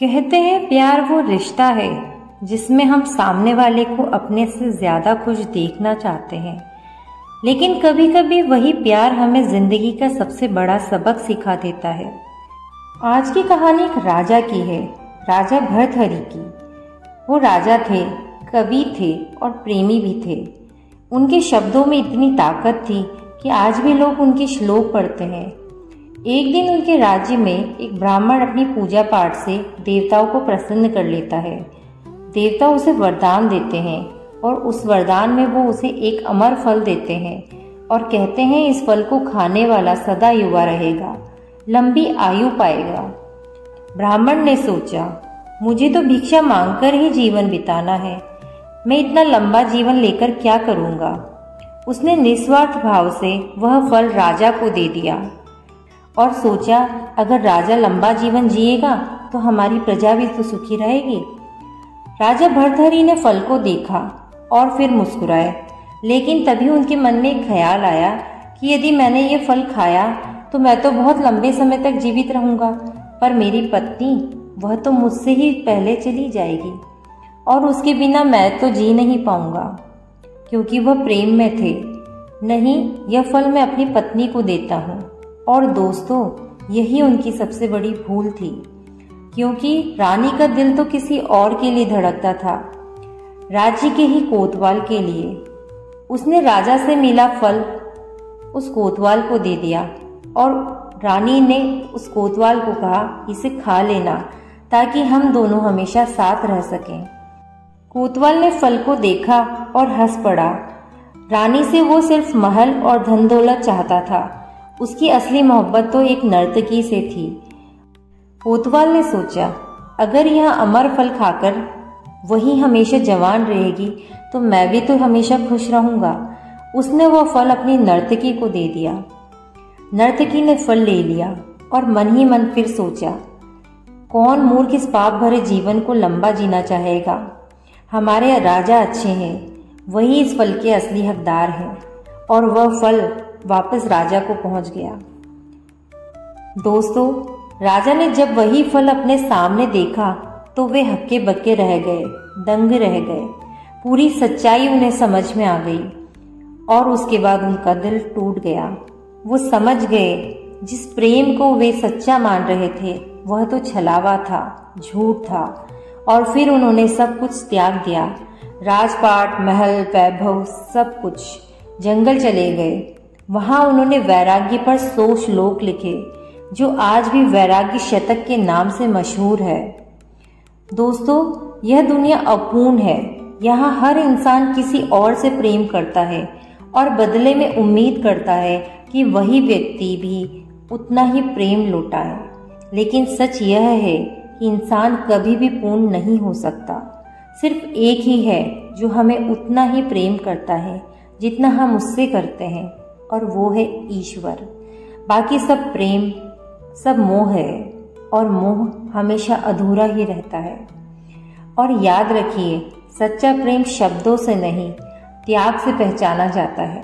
कहते हैं प्यार वो रिश्ता है जिसमें हम सामने वाले को अपने से ज्यादा खुश देखना चाहते हैं, लेकिन कभी कभी वही प्यार हमें जिंदगी का सबसे बड़ा सबक सिखा देता है। आज की कहानी एक राजा की है, राजा भर्तहरि की। वो राजा थे, कवि थे और प्रेमी भी थे। उनके शब्दों में इतनी ताकत थी कि आज भी लोग उनके श्लोक पढ़ते हैं। एक दिन उनके राज्य में एक ब्राह्मण अपनी पूजा पाठ से देवताओं को प्रसन्न कर लेता है। देवता उसे वरदान देते हैं और उस वरदान में वो उसे एक अमर फल देते हैं और कहते हैं इस फल को खाने वाला सदा युवा रहेगा, लंबी आयु पाएगा। ब्राह्मण ने सोचा, मुझे तो भिक्षा मांगकर ही जीवन बिताना है, मैं इतना लंबा जीवन लेकर क्या करूंगा। उसने निस्वार्थ भाव से वह फल राजा को दे दिया और सोचा अगर राजा लंबा जीवन जिएगा तो हमारी प्रजा भी तो सुखी रहेगी। राजा भर्तहरि ने फल को देखा और फिर मुस्कुराए, लेकिन तभी उनके मन में एक ख्याल आया कि यदि मैंने ये फल खाया तो मैं तो बहुत लंबे समय तक जीवित रहूंगा, पर मेरी पत्नी वह तो मुझसे ही पहले चली जाएगी और उसके बिना मैं तो जी नहीं पाऊंगा, क्योंकि वह प्रेम में थे। नहीं, यह फल मैं अपनी पत्नी को देता हूँ। और दोस्तों, यही उनकी सबसे बड़ी भूल थी, क्योंकि रानी का दिल तो किसी और के लिए धड़कता था, राज्य के ही कोतवाल के लिए। उसने राजा से मिला फल उस कोतवाल को दे दिया और रानी ने उस कोतवाल को कहा, इसे खा लेना ताकि हम दोनों हमेशा साथ रह सकें। कोतवाल ने फल को देखा और हंस पड़ा। रानी से वो सिर्फ महल और धन दौलत चाहता था, उसकी असली मोहब्बत तो एक नर्तकी से थी। कोतवाल ने सोचा, अगर यह अमर फल खाकर वही हमेशा जवान रहेगी तो मैं भी तो हमेशा खुश रहूंगा। उसने वह फल अपनी नर्तकी को दे दिया। नर्तकी ने फल ले लिया और मन ही मन फिर सोचा, कौन मूर्ख इस पाप भरे जीवन को लंबा जीना चाहेगा। हमारे राजा अच्छे हैं, वही इस फल के असली हकदार हैं। और वह फल वापस राजा को पहुंच गया। दोस्तों, राजा ने जब वही फल अपने सामने देखा तो वे हक्के बक्के रह गए, दंग रह गए। पूरी सच्चाई उन्हें समझ में आ गई और उसके बाद उनका दिल टूट गया। वो समझ गए जिस प्रेम को वे सच्चा मान रहे थे वह तो छलावा था, झूठ था। और फिर उन्होंने सब कुछ त्याग दिया, राजपाट, महल, वैभव, सब कुछ। जंगल चले गए। वहां उन्होंने वैराग्य पर 100 श्लोक लिखे, जो आज भी वैराग्य शतक के नाम से मशहूर है। दोस्तों, यह दुनिया अपूर्ण है। यहाँ हर इंसान किसी और से प्रेम करता है और बदले में उम्मीद करता है कि वही व्यक्ति भी उतना ही प्रेम लौटाए। लेकिन सच यह है कि इंसान कभी भी पूर्ण नहीं हो सकता। सिर्फ एक ही है जो हमें उतना ही प्रेम करता है जितना हम उससे करते हैं, और वो है ईश्वर। बाकी सब प्रेम, सब मोह है, और मोह हमेशा अधूरा ही रहता है। और याद रखिए, सच्चा प्रेम शब्दों से नहीं, त्याग से पहचाना जाता है।